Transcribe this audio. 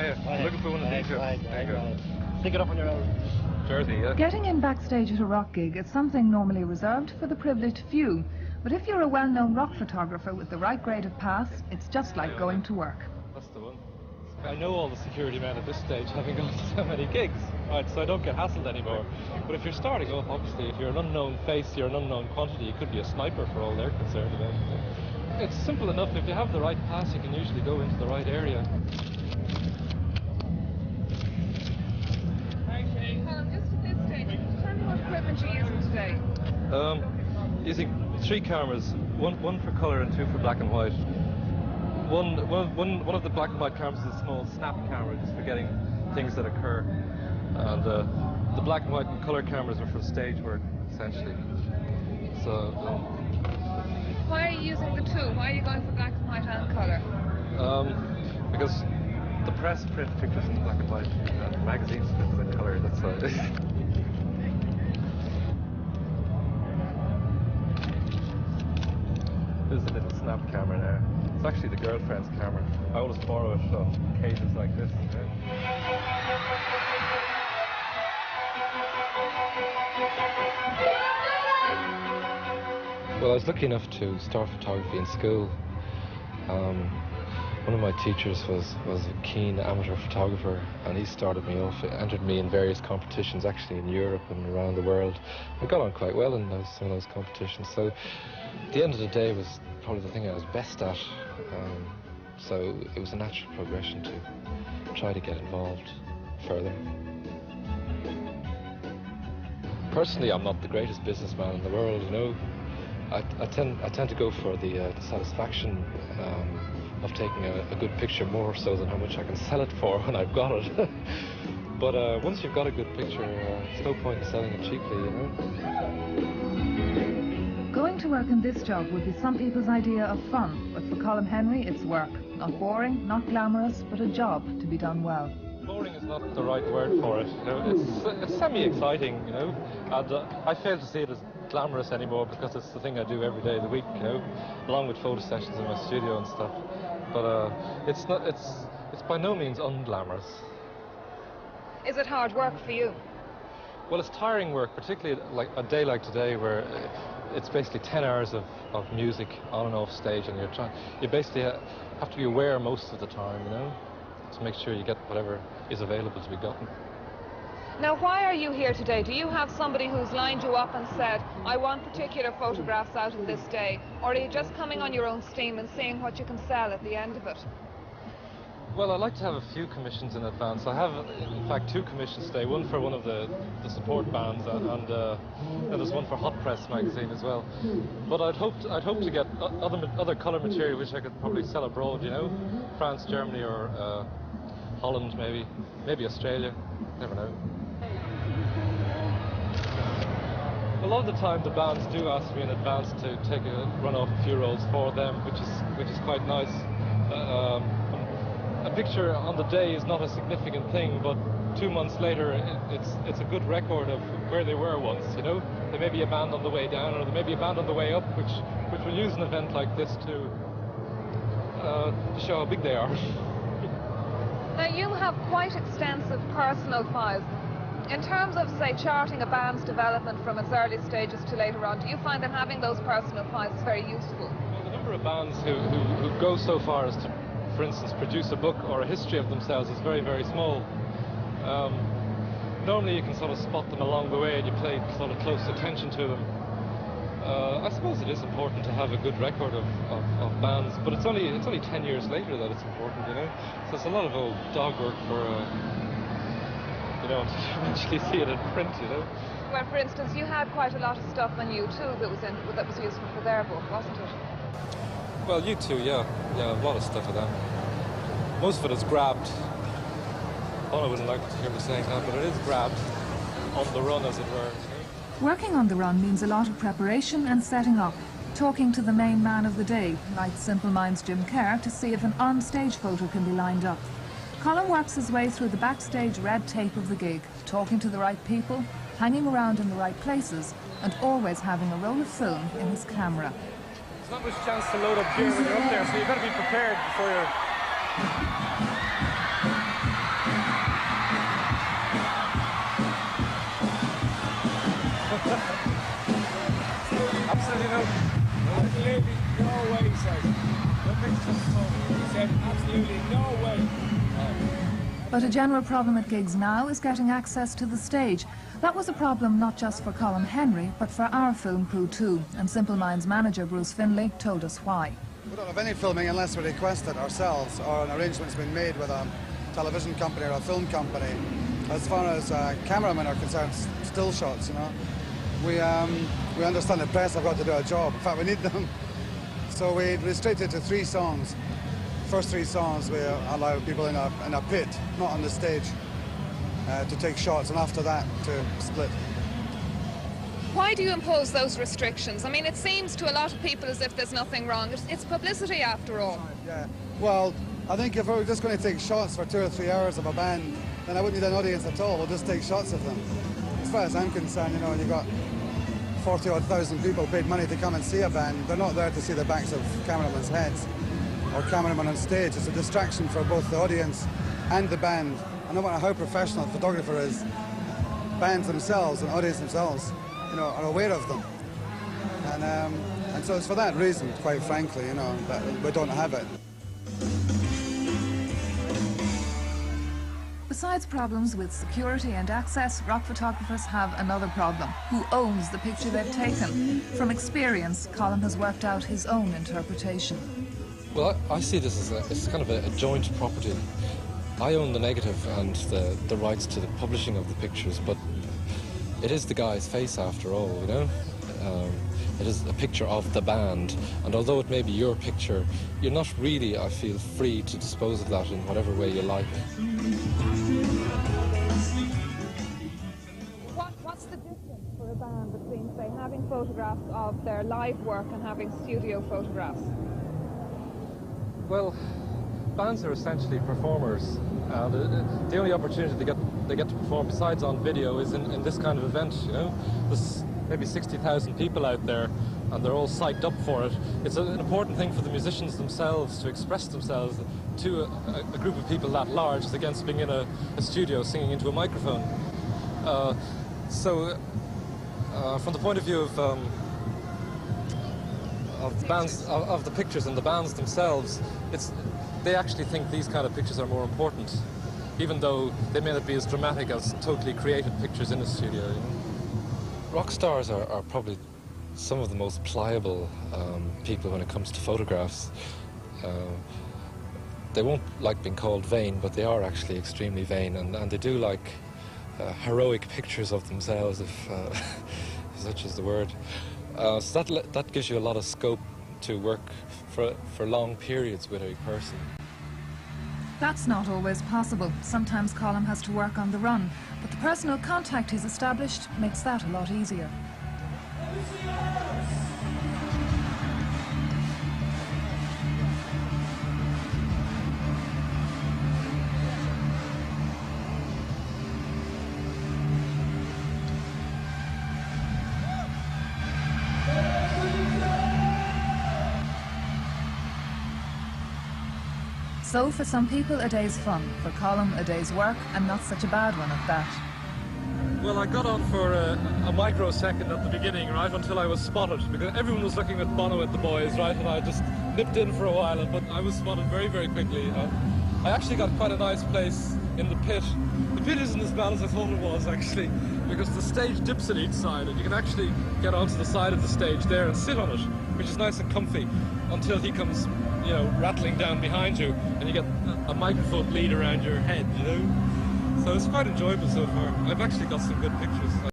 Hiya. Looking for one of these. There you go. Stick it up on your own jersey, yeah. Getting in backstage at a rock gig is something normally reserved for the privileged few. But if you're a well-known rock photographer with the right grade of pass, it's just like going to work. That's the one. I know all the security men at this stage, having gone to so many gigs, right, so I don't get hassled anymore. But if you're starting off, obviously, if you're an unknown face, you're an unknown quantity, you could be a sniper for all they're concerned about. It's simple enough. If you have the right pass, you can usually go into the right area. Colm, just at this stage, tell me what equipment you're using today. Using 3 cameras, one for colour and 2 for black and white. One of the black and white cameras is a small snap camera, just for getting things that occur. And the black and white and colour cameras are for stage work, essentially. So. Why are you using the 2? Why are you going for black and white and colour? Because the press print pictures in black and white, and the magazines print in colour. That's why. There's a little snap camera there. It's actually the girlfriend's camera. I always borrow it on occasions like this. Well, I was lucky enough to start photography in school. One of my teachers was a keen amateur photographer, and he started me off, entered me in various competitions, actually in Europe and around the world. I got on quite well in some of those competitions, so the end of the day was probably the thing I was best at, so it was a natural progression to try to get involved further. Personally, I'm not the greatest businessman in the world, you know. I tend to go for the satisfaction of taking a good picture more so than how much I can sell it for when I've got it. But once you've got a good picture, there's no point in selling it cheaply, you know. Going to work in this job would be some people's idea of fun, but for Colm Henry, it's work. Not boring, not glamorous, but a job to be done well. Boring is not the right word for it. You know, it's semi-exciting, you know, and I fail to see it as glamorous anymore because it's the thing I do every day of the week, you know, along with photo sessions in my studio and stuff. But it's by no means unglamorous. Is it hard work for you? Well, it's tiring work, particularly like a day like today where it's basically 10 hours of music on and off stage, and you basically have to be aware most of the time, you know, to make sure you get whatever is available to be gotten. Now, why are you here today? Do you have somebody who's lined you up and said, I want particular photographs out of this day? Or are you just coming on your own steam and seeing what you can sell at the end of it? Well, I like to have a few commissions in advance. I have, in fact, 2 commissions today. One for one of the support bands, and there's one for Hot Press magazine as well. But I'd hope to get other colour material which I could probably sell abroad. You know, France, Germany, or Holland, maybe Australia. Never know. A lot of the time, the bands do ask me in advance to run off a few rolls for them, which is quite nice. A picture on the day is not a significant thing, but 2 months later, it's a good record of where they were once. You know, there may be a band on the way down, or there may be a band on the way up, which will use an event like this to show how big they are. Now, you have quite extensive personal files. In terms of, say, charting a band's development from its early stages to later on, do you find that having those personal files is very useful? Well, the number of bands who go so far as to, for instance, produce a book or a history of themselves is very, very small. Normally you can sort of spot them along the way and you pay sort of close attention to them. I suppose it is important to have a good record of bands, but it's only 10 years later that it's important, you know. So it's a lot of old dog work for you know, to eventually see it in print, you know. Well, for instance, you had quite a lot of stuff on U2 that was useful for their book, wasn't it? Well, U2, yeah, a lot of stuff of that. Most of it is grabbed. Bono wouldn't like to hear me saying that, but it is grabbed on the run, as it were. Working on the run means a lot of preparation and setting up, talking to the main man of the day, like Simple Minds' Jim Kerr, to see if an on-stage photo can be lined up. Colm works his way through the backstage red tape of the gig, talking to the right people, hanging around in the right places, and always having a roll of film in his camera. There's not much chance to load up gear when you're up there, so you've got to be prepared before you're... you know, absolutely no way, he said. No pictures of the phone. He said, absolutely no way. But a general problem at gigs now is getting access to the stage. That was a problem not just for Colm Henry, but for our film crew too. And Simple Minds manager Bruce Finlay told us why. We don't have any filming unless we request it ourselves or an arrangement's been made with a television company or a film company. As far as cameramen are concerned, still shots, you know. We understand the press have got to do a job. In fact, we need them. So we restricted to 3 songs. First 3 songs we allow people in a pit, not on the stage, to take shots, and after that to split. Why do you impose those restrictions? I mean, it seems to a lot of people as if there's nothing wrong. It's publicity after all. Yeah. Well, I think if we're just going to take shots for 2 or 3 hours of a band, then I wouldn't need an audience at all. We'll just take shots of them. As far as I'm concerned, you know, you've got 40-odd thousand people paid money to come and see a band. They're not there to see the backs of cameramen's heads or cameramen on stage. It's a distraction for both the audience and the band. And no matter how professional a photographer is, bands themselves and audience themselves, you know, are aware of them. And so it's for that reason, quite frankly, you know, that we don't have it. Besides problems with security and access, rock photographers have another problem. Who owns the picture they've taken? From experience, Colm has worked out his own interpretation. Well, I see this as it's kind of a joint property. I own the negative and the rights to the publishing of the pictures, but it is the guy's face after all, you know? It is a picture of the band, and although it may be your picture, you're not really, I feel, free to dispose of that in whatever way you like. What's the difference for a band between, say, having photographs of their live work and having studio photographs? Well, bands are essentially performers. The only opportunity they get to perform besides on video is in this kind of event, you know? There's maybe 60,000 people out there and they're all psyched up for it. It's an important thing for the musicians themselves to express themselves to a group of people that large as against being in a studio singing into a microphone. So from the point of view of the bands, of the pictures and the bands themselves, they actually think these kind of pictures are more important, even though they may not be as dramatic as totally created pictures in a studio. You know? Rock stars are probably some of the most pliable people when it comes to photographs. They won't like being called vain, but they are actually extremely vain, and they do like heroic pictures of themselves, if such is the word. So that gives you a lot of scope to work for long periods with a person. That's not always possible. Sometimes Colm has to work on the run, but the personal contact he's established makes that a lot easier. So for some people a day's fun, for Colm a day's work, and not such a bad one at that. Well, I got on for a microsecond at the beginning, right, until I was spotted, because everyone was looking at Bono at the boys, right, and I just nipped in for a while, but I was spotted very, very quickly. I actually got quite a nice place in the pit. The pit isn't as bad as I thought it was, actually, because the stage dips at each side, and you can actually get onto the side of the stage there and sit on it, which is nice and comfy, until he comes, you know, rattling down behind you, and you get a microphone bleed around your head, you know? So it's quite enjoyable so far. I've actually got some good pictures.